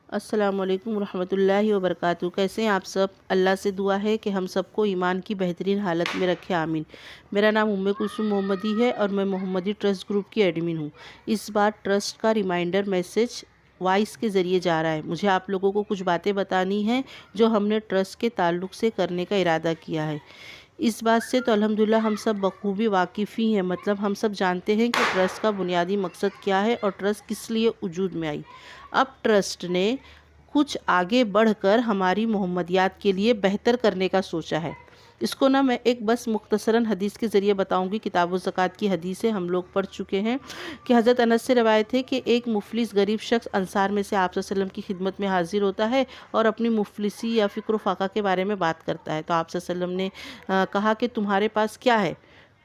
अस्सलाम वालेकुम रहमतुल्लाहि व बरकातहू। कैसे हैं आप सब? अल्लाह से दुआ है कि हम सबको ईमान की बेहतरीन हालत में रखे, आमीन। मेरा नाम उम्मे कुलसुम मोहम्मदी है और मैं मोहम्मदी ट्रस्ट ग्रुप की एडमिन हूँ। इस बार ट्रस्ट का रिमाइंडर मैसेज वॉइस के ज़रिए जा रहा है। मुझे आप लोगों को कुछ बातें बतानी हैं जो हमने ट्रस्ट के ताल्लुक़ से करने का इरादा किया है। इस बात से तो अल्हम्दुलिल्लाह हम सब बखूबी वाकिफ़ ही हैं, मतलब हम सब जानते हैं कि ट्रस्ट का बुनियादी मकसद क्या है और ट्रस्ट किस लिए वजूद में आई। अब ट्रस्ट ने कुछ आगे बढ़कर हमारी मोहम्मदियात के लिए बेहतर करने का सोचा है। इसको ना मैं एक बस मुख्तसरन हदीस के ज़रिए बताऊंगी। किताबुल ज़कात की हदीस है, हम लोग पढ़ चुके हैं कि हज़रत अनस से रवायत है कि एक मुफलिस गरीब शख्स अंसार में से आप सल्लल्लाहु अलैहि वसल्लम की खिदमत में हाजिर होता है और अपनी मुफलिसी या फ़िक्र फ़ाक़ा के बारे में बात करता है। तो आप सल्लल्लाहु अलैहि वसल्लम ने कहा कि तुम्हारे पास क्या है?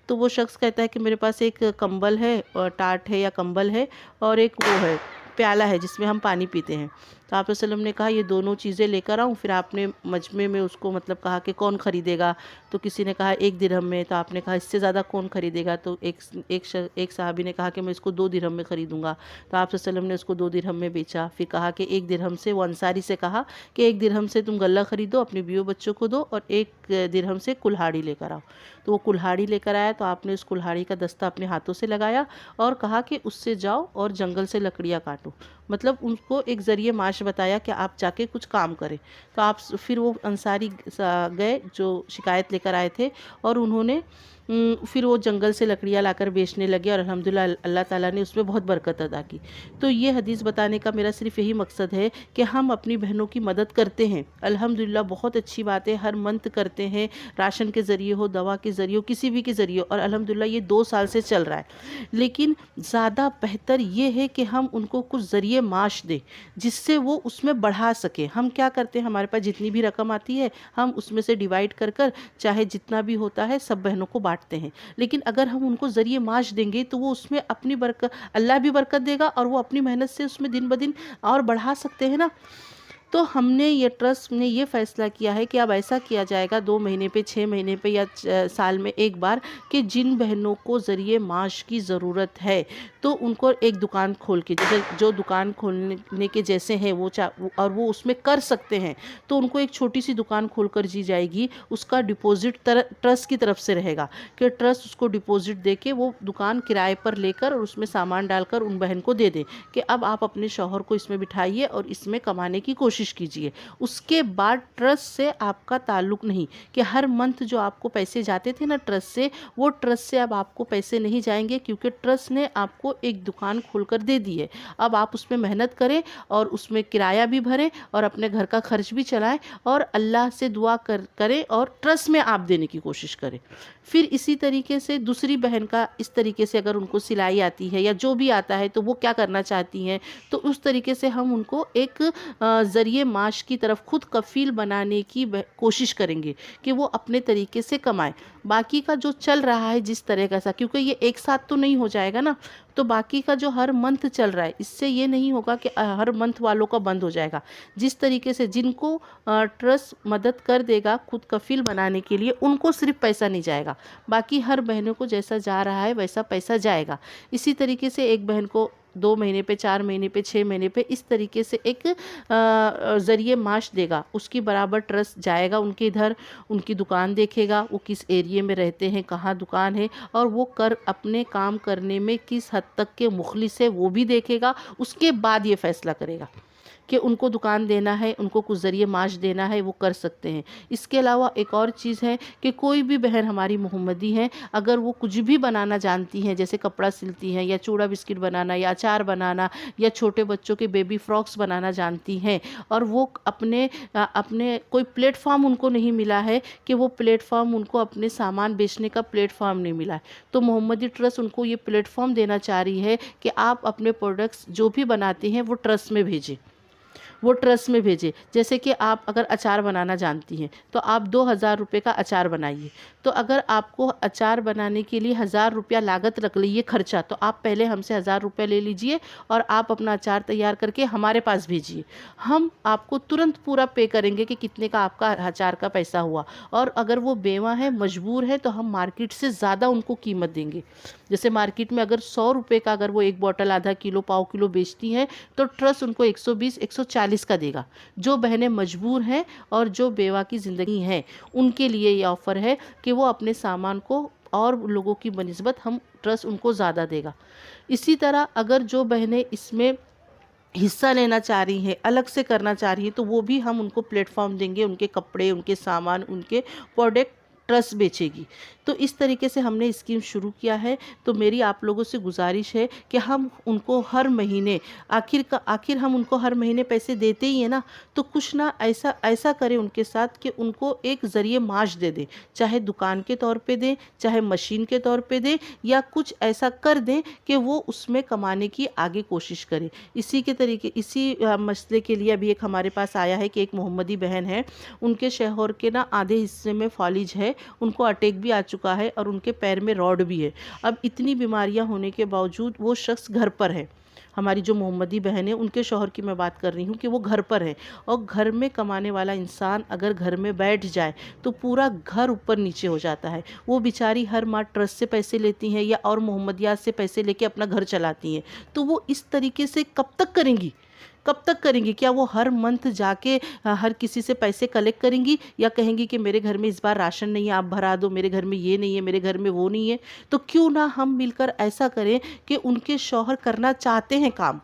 तो वो शख्स कहता है कि मेरे पास एक कंबल है और टाट है या कंबल है और एक वो है प्याला है जिसमें हम पानी पीते हैं। तो आप वसल्लम ने कहा ये दोनों चीज़ें लेकर आऊँ? फिर आपने मजमे में उसको मतलब कहा कि कौन ख़रीदेगा? तो किसी ने कहा 1 दिरहम में। तो आपने कहा इससे ज़्यादा कौन ख़रीदेगा? तो एक सहाबी ने कहा कि मैं इसको 2 दिरहम में ख़रीदूँगा। तो आप वसल्लम ने उसको 2 दिरहम में बेचा। फिर कहा कि 1 दिरहम से, वो अंसारी से कहा कि 1 दिरहम से तुम गल्ला ख़रीदो, अपने बीवी बच्चों को दो और 1 दिरहम से कुल्हाड़ी लेकर आओ। तो वो कुल्हाड़ी लेकर आया। तो आपने उस कुल्हाड़ी का दस्ता अपने हाथों से लगाया और कहा कि उससे जाओ और जंगल से लकड़ियाँ काटो। मतलब उनको एक ज़रिए माश बताया कि आप जाके कुछ काम करें। तो आप फिर वो अंसारी गए जो शिकायत लेकर आए थे और उन्होंने फिर वो जंगल से लकड़ियाँ लाकर बेचने लगे और अल्हम्दुलिल्लाह अल्लाह ताला ने उसमें बहुत बरकत अदा की। तो ये हदीस बताने का मेरा सिर्फ यही मकसद है कि हम अपनी बहनों की मदद करते हैं। अल्हम्दुलिल्लाह बहुत अच्छी बात है, हर मंथ करते हैं, राशन के ज़रिए हो, दवा के ज़रिए हो, किसी भी के ज़रिए हो, और अल्हम्दुलिल्लाह ये 2 साल से चल रहा है। लेकिन ज़्यादा बेहतर ये है कि हम उनको कुछ ज़रिए माश दें जिससे वो उसमें बढ़ा सके। हम क्या करते हैं, हमारे पास जितनी भी रकम आती है हम उसमें से डिवाइड कर कर चाहे जितना भी होता है सब बहनों को बांटते हैं। लेकिन अगर हम उनको ज़रिए माश देंगे तो वो उसमें अपनी बरकत, अल्लाह भी बरकत देगा और वो अपनी मेहनत से उसमें दिन ब दिन और बढ़ा सकते हैं ना। तो हमने ये ट्रस्ट ने ये फ़ैसला किया है कि अब ऐसा किया जाएगा 2 महीने पे, 6 महीने पे या साल में एक बार, कि जिन बहनों को ज़रिए माश की ज़रूरत है तो उनको एक दुकान खोल के, जैसे जो दुकान खोलने के जैसे हैं वो और वो उसमें कर सकते हैं, तो उनको एक छोटी सी दुकान खोल कर दी जाएगी। उसका डिपॉज़िट ट्रस्ट की तरफ से रहेगा कि ट्रस्ट उसको डिपॉज़िट दे के वो दुकान किराए पर लेकर और उसमें सामान डालकर उन बहन को दे दें कि अब आप अपने शौहर को इसमें बिठाइए और इसमें कमाने की कोशिश कीजिए। उसके बाद ट्रस्ट से आपका ताल्लुक नहीं, कि हर मंथ जो आपको पैसे जाते थे ना ट्रस्ट से, वो ट्रस्ट से अब आपको पैसे नहीं जाएंगे क्योंकि ट्रस्ट ने आपको एक दुकान खोलकर दे दी है। अब आप उसमें मेहनत करें और उसमें किराया भी भरें और अपने घर का खर्च भी चलाएं और अल्लाह से दुआ करें और ट्रस्ट में आप देने की कोशिश करें। फिर इसी तरीके से दूसरी बहन का इस तरीके से, अगर उनको सिलाई आती है या जो भी आता है तो वो क्या करना चाहती हैं, तो उस तरीके से हम उनको एक ज़रिए माश की तरफ खुद कफ़ील बनाने की कोशिश करेंगे कि वो अपने तरीके से कमाएं। बाकी का जो चल रहा है जिस तरह का सा, क्योंकि ये एक साथ तो नहीं हो जाएगा ना, तो बाकी का जो हर मंथ चल रहा है इससे ये नहीं होगा कि हर मंथ वालों का बंद हो जाएगा। जिस तरीके से जिनको ट्रस्ट मदद कर देगा खुद कफ़ील बनाने के लिए, उनको सिर्फ पैसा नहीं जाएगा, बाकी हर बहनों को जैसा जा रहा है वैसा पैसा जाएगा। इसी तरीके से एक बहन को 2 महीने पे, 4 महीने पे, 6 महीने पे, इस तरीके से एक ज़रिए माश देगा, उसकी बराबर ट्रस्ट जाएगा उनके इधर, उनकी दुकान देखेगा, वो किस एरिए में रहते हैं, कहाँ दुकान है, और वो अपने काम करने में किस हद तक के मुखलिस है वो भी देखेगा। उसके बाद ये फैसला करेगा कि उनको दुकान देना है, उनको कुछ ज़रिए माश देना है, वो कर सकते हैं। इसके अलावा एक और चीज़ है कि कोई भी बहन हमारी मोहम्मदी है, अगर वो कुछ भी बनाना जानती हैं, जैसे कपड़ा सिलती हैं या चूड़ा बिस्किट बनाना या अचार बनाना या छोटे बच्चों के बेबी फ्रॉक्स बनाना जानती हैं, और वो अपने कोई प्लेटफॉर्म उनको नहीं मिला है कि वो प्लेटफॉर्म उनको अपने सामान बेचने का प्लेटफॉर्म नहीं मिला है, तो मोहम्मदी ट्रस्ट उनको ये प्लेटफॉर्म देना चाह रही है कि आप अपने प्रोडक्ट्स जो भी बनाते हैं वो ट्रस्ट में भेजें, वो ट्रस्ट में भेजें। जैसे कि आप अगर अचार बनाना जानती हैं तो आप 2000 रुपये का अचार बनाइए। तो अगर आपको अचार बनाने के लिए 1000 रुपया लागत रख लीजिए खर्चा, तो आप पहले हमसे 1000 रुपये ले लीजिए और आप अपना अचार तैयार करके हमारे पास भेजिए। हम आपको तुरंत पूरा पे करेंगे कि कितने का आपका अचार का पैसा हुआ। और अगर वो बेवा है, मजबूर है, तो हम मार्केट से ज़्यादा उनको कीमत देंगे। जैसे मार्केट में अगर 100 रुपये का अगर वो एक बॉटल, आधा किलो, पाव किलो बेचती हैं, तो ट्रस्ट उनको 120, 140 45 का देगा। जो बहनें मजबूर हैं और जो बेवा की ज़िंदगी है उनके लिए ये ऑफ़र है कि वो अपने सामान को और लोगों की बनिस्बत हम ट्रस्ट उनको ज़्यादा देगा। इसी तरह अगर जो बहनें इसमें हिस्सा लेना चाह रही हैं, अलग से करना चाह रही हैं, तो वो भी हम उनको प्लेटफॉर्म देंगे, उनके कपड़े, उनके सामान, उनके प्रोडक्ट ट्रस्ट बेचेगी। तो इस तरीके से हमने स्कीम शुरू किया है। तो मेरी आप लोगों से गुजारिश है कि हम उनको हर महीने आखिर हम उनको हर महीने पैसे देते ही हैं ना, तो कुछ ना ऐसा ऐसा करें उनके साथ कि उनको एक ज़रिए माश दे दें, चाहे दुकान के तौर पे दें, चाहे मशीन के तौर पे दें, या कुछ ऐसा कर दें कि वो उसमें कमाने की आगे कोशिश करें। इसी मसले के लिए अभी एक हमारे पास आया है कि एक मोहम्मदी बहन है, उनके शौहर के ना आधे हिस्से में फॉलिज है, उनको अटैक भी आ चुका है और उनके पैर में रॉड भी है। अब इतनी बीमारियां होने के बावजूद वो शख्स घर पर है। हमारी जो मोहम्मदी बहन है उनके शौहर की मैं बात कर रही हूँ कि वो घर पर है, और घर में कमाने वाला इंसान अगर घर में बैठ जाए तो पूरा घर ऊपर नीचे हो जाता है। वो बेचारी हर माह ट्रस्ट से पैसे लेती हैं या और मोहम्मदियात से पैसे लेके अपना घर चलाती हैं। तो वो इस तरीके से कब तक करेंगी, कब तक करेंगी? क्या वो हर मंथ जाके हर किसी से पैसे कलेक्ट करेंगी, या कहेंगी कि मेरे घर में इस बार राशन नहीं है, आप भरा दो, मेरे घर में ये नहीं है, मेरे घर में वो नहीं है? तो क्यों ना हम मिलकर ऐसा करें कि उनके शौहर करना चाहते हैं काम,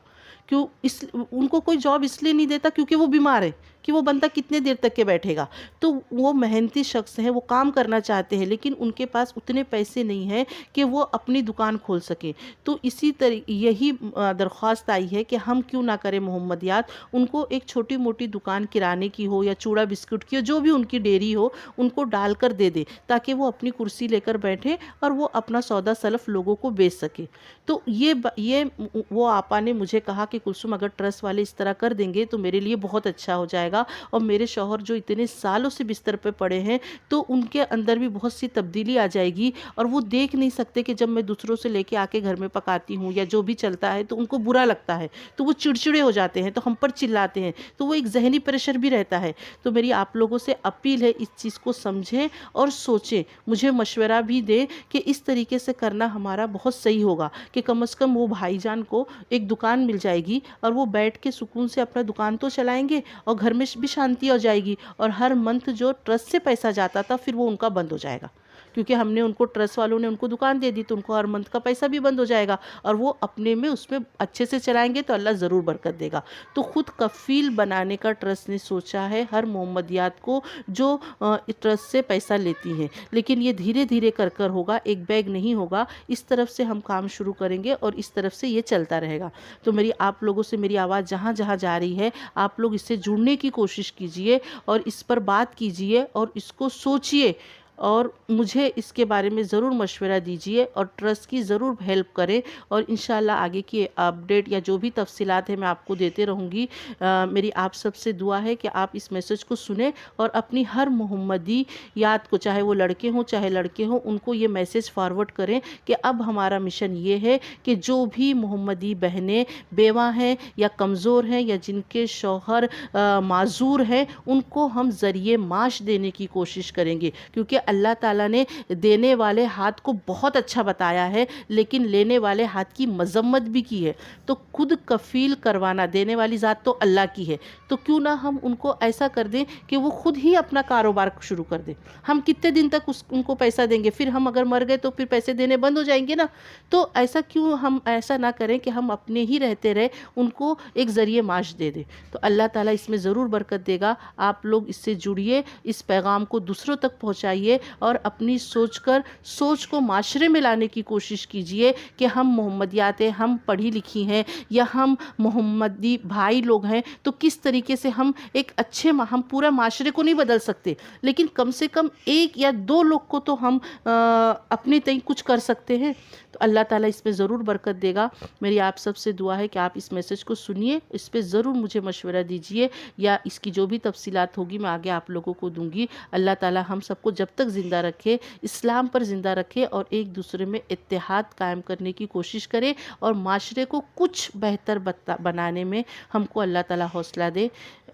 क्यों इस उनको कोई जॉब इसलिए नहीं देता क्योंकि वो बीमार है, कि वो बंदा कितने देर तक के बैठेगा। तो वो मेहनती शख्स हैं, वो काम करना चाहते हैं, लेकिन उनके पास उतने पैसे नहीं हैं कि वो अपनी दुकान खोल सकें। तो इसी तरह यही दरख्वास्त आई है कि हम क्यों ना करें मोहम्मदियात, उनको एक छोटी मोटी दुकान किराने की हो या चूड़ा बिस्कुट की हो, जो भी उनकी डेयरी हो, उनको डाल कर दे दे, ताकि वो अपनी कुर्सी लेकर बैठे और वो अपना सौदा सलफ लोगों को बेच सके। तो ये वो आपा ने मुझे कहा कि कुलसुम, अगर ट्रस्ट वाले इस तरह कर देंगे तो मेरे लिए बहुत अच्छा हो जाएगा, और मेरे शौहर जो इतने सालों से बिस्तर पे पड़े हैं, तो उनके अंदर भी बहुत सी तब्दीली आ जाएगी, और वो देख नहीं सकते कि जब मैं दूसरों से लेके आके घर में पकाती हूँ या जो भी चलता है तो उनको बुरा लगता है, तो वो चिड़चिड़े हो जाते हैं, तो हम पर चिल्लाते हैं, तो वो एक जहनी प्रेशर भी रहता है। तो मेरी आप लोगों से अपील है, इस चीज़ को समझें और सोचें, मुझे मशवरा भी दें कि इस तरीके से करना हमारा बहुत सही होगा, कि कम से कम वो भाईजान को एक दुकान मिल जाएगी और वो बैठ के सुकून से अपना दुकान तो चलाएंगे, और घर में भी शांति हो जाएगी, और हर मंथ जो ट्रस्ट से पैसा जाता था फिर वो उनका बंद हो जाएगा, क्योंकि हमने उनको, ट्रस्ट वालों ने उनको दुकान दे दी, तो उनको हर मंथ का पैसा भी बंद हो जाएगा, और वो अपने में उसमें अच्छे से चलाएंगे तो अल्लाह ज़रूर बरकत देगा। तो खुद कफ़ील बनाने का ट्रस्ट ने सोचा है हर मोहम्मदियात को जो ट्रस्ट से पैसा लेती हैं, लेकिन ये धीरे धीरे कर कर होगा, एक बैग नहीं होगा। इस तरफ से हम काम शुरू करेंगे और इस तरफ से ये चलता रहेगा। तो मेरी आप लोगों से मेरी आवाज़ जहाँ जहाँ जा रही है, आप लोग इससे जुड़ने की कोशिश कीजिए और इस पर बात कीजिए और इसको सोचिए, और मुझे इसके बारे में ज़रूर मशवरा दीजिए और ट्रस्ट की ज़रूर हेल्प करें, और इंशाल्लाह आगे की अपडेट या जो भी तफसीलात है मैं आपको देते रहूँगी। मेरी आप सबसे दुआ है कि आप इस मैसेज को सुने और अपनी हर मोहम्मदी याद को, चाहे वो लड़के हों चाहे लड़के हों, उनको ये मैसेज फॉरवर्ड करें कि अब हमारा मिशन ये है कि जो भी मोहम्मदी बहनें बेवा हैं या कमज़ोर हैं या जिनके शौहर माजूर हैं, उनको हम ज़रिए माश देने की कोशिश करेंगे, क्योंकि अल्लाह ताला ने देने वाले हाथ को बहुत अच्छा बताया है, लेकिन लेने वाले हाथ की मजम्मत भी की है। तो खुद कफ़ील करवाना, देने वाली ज़ात तो अल्लाह की है, तो क्यों ना हम उनको ऐसा कर दें कि वो खुद ही अपना कारोबार शुरू कर दें। हम कितने दिन तक उनको पैसा देंगे, फिर हम अगर मर गए तो फिर पैसे देने बंद हो जाएंगे ना। तो ऐसा क्यों हम ऐसा ना करें कि हम अपने ही रहते रहे, उनको एक ज़रिए माश दे दें। तो अल्लाह ताला इसमें ज़रूर बरकत देगा। आप लोग इससे जुड़िए, इस पैगाम को दूसरों तक पहुँचाइए और अपनी सोच को माशरे में लाने की कोशिश कीजिए कि हम मोहम्मदियात हैं, हम पढ़ी लिखी हैं या हम मोहम्मदी भाई लोग हैं, तो किस तरीके से हम एक अच्छे हम पूरा माशरे को नहीं बदल सकते, लेकिन कम से कम एक या दो लोग को तो हम अपने तय कुछ कर सकते हैं। तो अल्लाह ताला इसमें ज़रूर बरकत देगा। मेरी आप सबसे दुआ है कि आप इस मैसेज को सुनिए, इस पर ज़रूर मुझे मशवरा दीजिए, या इसकी जो भी तफसीलात होगी मैं आगे आप लोगों को दूंगी। अल्लाह ताला हम सबको जब तक ज़िंदा रखे, इस्लाम पर ज़िंदा रखे और एक दूसरे में इत्तेहाद कायम करने की कोशिश करे, और माशरे को कुछ बेहतर बनाने में हमको अल्लाह ताला हौसला दे।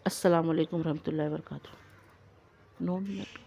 अस्सलाम वालेकुम रहमतुल्लाहि व बरकातुहू। 9 मिनट।